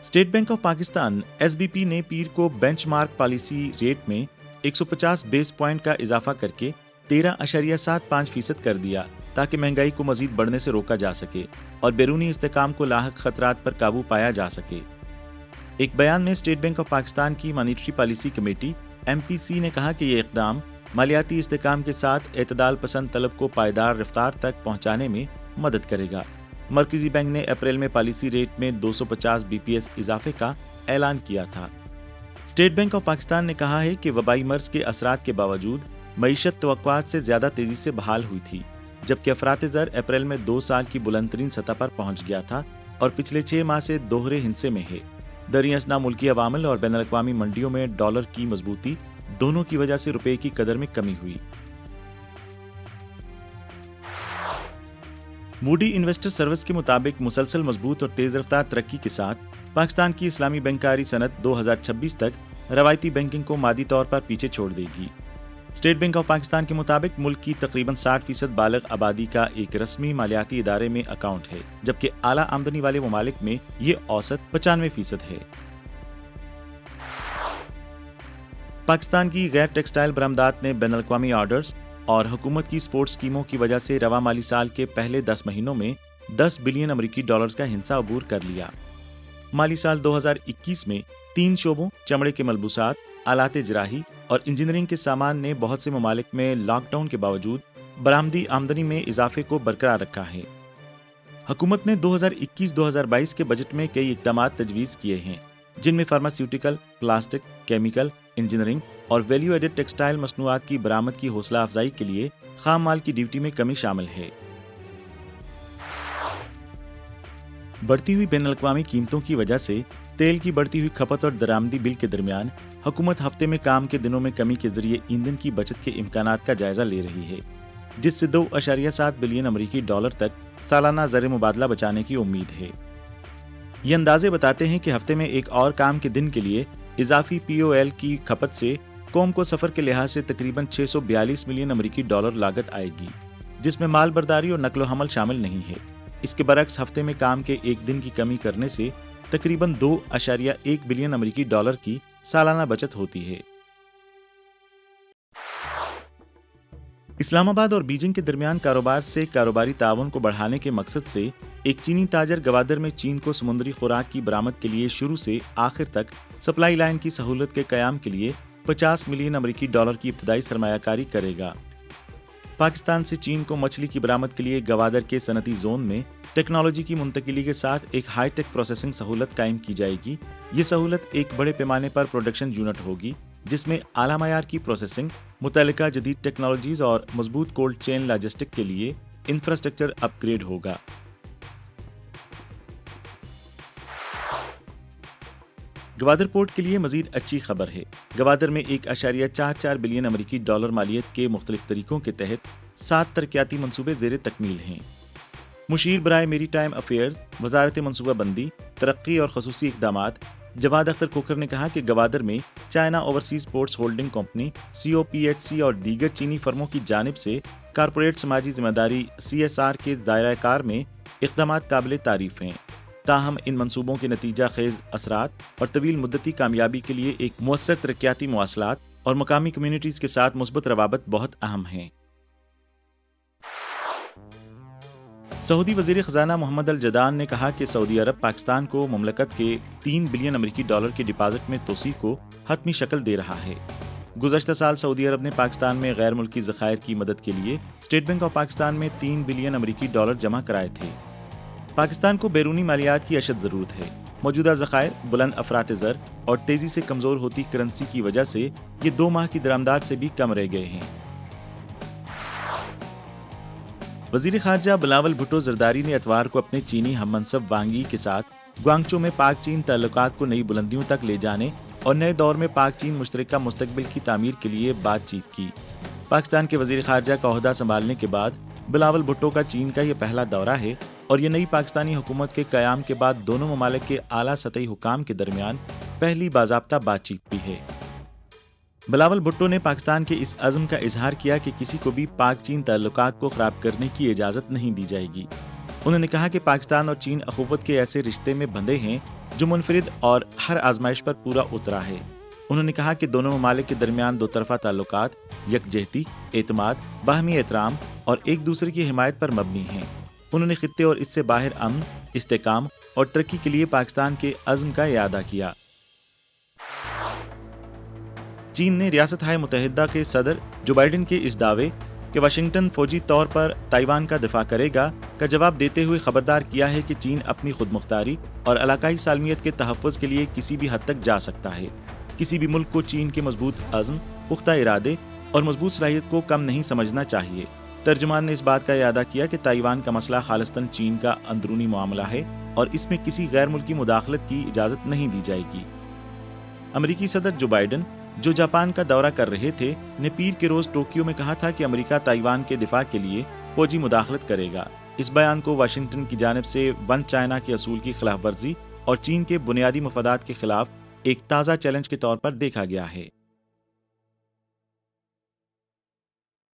State bank of Pakistan SBP ने पीर को benchmark policy rate में 150 बेस पॉइंट का इजाफा करके 13.75% कर दिया ताकि महंगाई को मजीद बढ़ने से रोका जा सके और बैरूनी इस्तेहकाम को लाहक खतरात पर काबू पाया जा सके। एक बयान में स्टेट बैंक ऑफ पाकिस्तान की मॉनिटरी पॉलिसी कमेटी MPC ने कहा कि ये इक़दाम मालियाती इस्तेहकाम के साथ एतदाल पसंद तलब को पायदार रफ्तार तक पहुँचाने में मदद करेगा। मरकजी बैंक ने अप्रैल में पॉलिसी रेट में 250 BPS इजाफे का ऐलान किया था। स्टेट बैंक ऑफ पाकिस्तान ने कहा है कि वबाई मर्ज के असरात के बावजूद मईशत तवक्कुआत से ज्यादा तेजी से बहाल हुई थी, जबकि अफरात ज़र अप्रैल में 2 साल की बुलंदतरीन सतह पर पहुंच गया था और पिछले 6 माह से दोहरे हिंसे में है। दरी असना मुल्की अवामल और बैनुल अक़वामी मंडियों में डॉलर की मजबूती दोनों की वजह से रुपए की कदर में कमी हुई। मूडी इन्वेस्टर सर्विस के मुताबिक मुसलसल मजबूत और तेज रफ्तार तरक्की के साथ पाकिस्तान की इस्लामी बैंकारी सनत 2026 तक रवायती बैंकिंग को मादी तौर पर पीछे छोड़ देगी। स्टेट बैंक ऑफ पाकिस्तान के मुताबिक मुल्क की तकरीबन 60% बालग आबादी का एक रस्मी मालियाती इदारे में अकाउंट है, जबकि आला आमदनी वाले ममालिक में ये औसत 95% है। पाकिस्तान की गैर टेक्सटाइल बरामदात ने बैनुल अक़वामी ऑर्डर्स और हुकूमत की स्पोर्ट्स स्कीमों की वजह से रवा माली साल के पहले 10 महीनों में 10 बिलियन अमरीकी डॉलर्स का हिस्सा अबूर कर लिया। माली साल 2021 में 3 शोबों चमड़े के मलबूसात, आलात जराही और इंजीनियरिंग के सामान ने बहुत से ममालिक में लॉकडाउन के बावजूद बरामदी आमदनी में इजाफे को बरकरार रखा है। हुकूमत ने 2021-2022 के बजट में कई इक़दाम तजवीज़ किए हैं, जिनमें फार्मास्यूटिकल, प्लास्टिक, केमिकल, इंजीनियरिंग और वैल्यू एडेड टेक्सटाइल मसनूआत की बरामद की हौसला अफजाई के लिए खाम माल की ड्यूटी में कमी शामिल है। बढ़ती हुई बैनुल अक़वामी कीमतों की वजह से तेल की बढ़ती हुई खपत और दरामदी बिल के दरमियान हुकूमत हफ्ते में काम के दिनों में कमी के जरिए ईंधन की बचत के इम्कानात का जायजा ले रही है, जिससे 2.7 बिलियन अमरीकी डॉलर तक सालाना ज़र मुबादला बचाने की उम्मीद है। ये अंदाजे बताते हैं कि हफ्ते में एक और काम के दिन के लिए इजाफी POL की खपत से कौम को सफर के लिहाज से तकरीबन 642 मिलियन अमरीकी डॉलर लागत आएगी, जिसमें माल बर्दारी और नकलो हमल शामिल नहीं है। इसके बरक्स हफ्ते में काम के एक दिन की कमी करने से तकरीबन 2.1 बिलियन अमरीकी डॉलर की सालाना बचत होती है। इस्लामाबाद और बीजिंग के दरमियान कारोबार से कारोबारी ताउन को बढ़ाने के मकसद से एक चीनी ताजर गवादर में चीन को समुद्री खुराक की बरामद के लिए शुरू से आखिर तक सप्लाई लाइन की सहूलत के कयाम के लिए 50 मिलियन अमरीकी डॉलर की इब्तदाई सरमायाकारी करेगा। पाकिस्तान से चीन को मछली की बरामद के लिए गवादर के सनती जोन में टेक्नोलॉजी की मुंतकिली के साथ एक हाईटेक प्रोसेसिंग सहूलत कायम की जाएगी। ये सहूलत एक बड़े पैमाने पर प्रोडक्शन यूनिट होगी, जिसमें आला मयार की प्रोसेसिंग, मुतल्लिका जदीद टेक्नोलॉजीज और मजबूत कोल्ड चेन लॉजिस्टिक के लिए इंफ्रास्ट्रक्चर अपग्रेड होगा। गवादर पोर्ट के लिए मजीद अच्छी खबर है। गवादर में 1.44 बिलियन अमरीकी डॉलर मालियत के मुख्तलिफ तरीकों के तहत 7 तरक्याती मंसूबे ज़ेरे तकमील हैं। मुशीर बराए मेरी टाइम अफेयर्स, वजारत मनसूबा बंदी, तरक्की और खसूसी इक़दामात जवाद अख्तर कोकर ने कहा कि गवादर में China overseas ports holding company COPHC और दीगर चीनी फर्मों की जानिब से कारपोरेट समाजी जिम्मेदारी CSR के दायरा कार में इक़दामात काबिल तारीफ हैं। ताहम इन मंसूबों के नतीजा खेज असरात और तवील मुद्दती कामयाबी के लिए एक मुअस्सर तरक्याती मवासलात और मकामी कम्युनिटीज के साथ मुस्बत रवाबत बहुत अहम हैं। सऊदी वज़ीर ख़ज़ाना मोहम्मद अल जदान ने कहा कि सऊदी अरब पाकिस्तान को मुमलकत के 3 बिलियन अमरीकी डॉलर के डिपॉजिट में तोसी को हतमी शक्ल दे रहा है। गुज़श्ता साल सऊदी अरब ने पाकिस्तान में गैर मुल्की ज़खायर की मदद के लिए स्टेट बैंक ऑफ पाकिस्तान में 3 बिलियन अमरीकी डॉलर जमा कराए थे। पाकिस्तान को बैरूनी मालियात की अशद ज़रूरत है। मौजूदा ज़खायर, बुलंद अफरात ज़र और तेज़ी से कमज़ोर होती करेंसी की वजह से ये 2 माह की दरामदाद से भी कम रह गए हैं। वज़ीर ख़ारजा बिलावल भुट्टो ज़रदारी ने इतवार को अपने चीनी हममनसब वांग यी के साथ ग्वांगचो में पाक चीन ताल्लुकात को नई बुलंदियों तक ले जाने और नए दौर में पाक चीन मुश्तरका मुस्तकबिल की तामीर के लिए बातचीत की। पाकिस्तान के वज़ीर ख़ारजा का ओहदा संभालने के बाद बिलावल भुट्टो का चीन का ये पहला दौरा है और ये नई पाकिस्तानी हुकूमत के क़याम के बाद दोनों ममालिक के आला सतही हुकाम के दरमियान पहली बाज़ाब्ता बातचीत भी है। बिलावल भुट्टो ने पाकिस्तान के इस अज़्म का इजहार किया कि किसी को भी पाक चीन ताल्लुकात को ख़राब करने की इजाज़त नहीं दी जाएगी। انہوں نے کہا کہ پاکستان اور چین اخوت کے ایسے رشتے میں بندھے ہیں جو منفرد اور ہر آزمائش پر پورا اترا ہے۔ انہوں نے کہا کہ دونوں ممالک کے درمیان دو طرفہ تعلقات یکجہتی، اعتماد، باہمی احترام اور ایک دوسرے کی حمایت پر مبنی ہیں۔ انہوں نے خطے اور اس سے باہر امن، استحکام اور ترقی کے لیے پاکستان کے عزم کا اعادہ کیا۔ چین نے ریاست ہائے متحدہ کے صدر جو بائیڈن کے اس دعوے کہ واشنگٹن فوجی طور پر تائیوان کا دفاع کرے گا کا جواب دیتے ہوئے خبردار کیا ہے کہ چین اپنی خود مختاری اور علاقائی سالمیت کے تحفظ کے لیے کسی بھی حد تک جا سکتا ہے۔ کسی بھی ملک کو چین کے مضبوط عزم، پختہ ارادے اور مضبوط صلاحیت کو کم نہیں سمجھنا چاہیے۔ ترجمان نے اس بات کا اعادہ کیا کہ تائیوان کا مسئلہ خالصتاً چین کا اندرونی معاملہ ہے اور اس میں کسی غیر ملکی مداخلت کی اجازت نہیں دی جائے گی۔ امریکی صدر جو بائیڈن جو جاپان کا دورہ کر رہے تھے نے پیر کے روز ٹوکیو میں کہا تھا کہ امریکہ تائیوان کے دفاع کے لیے فوجی مداخلت کرے گا۔ اس بیان کو واشنگٹن کی جانب سے ون چائنا کے اصول کی خلاف ورزی اور چین کے بنیادی مفادات کے خلاف ایک تازہ چیلنج کے طور پر دیکھا گیا ہے۔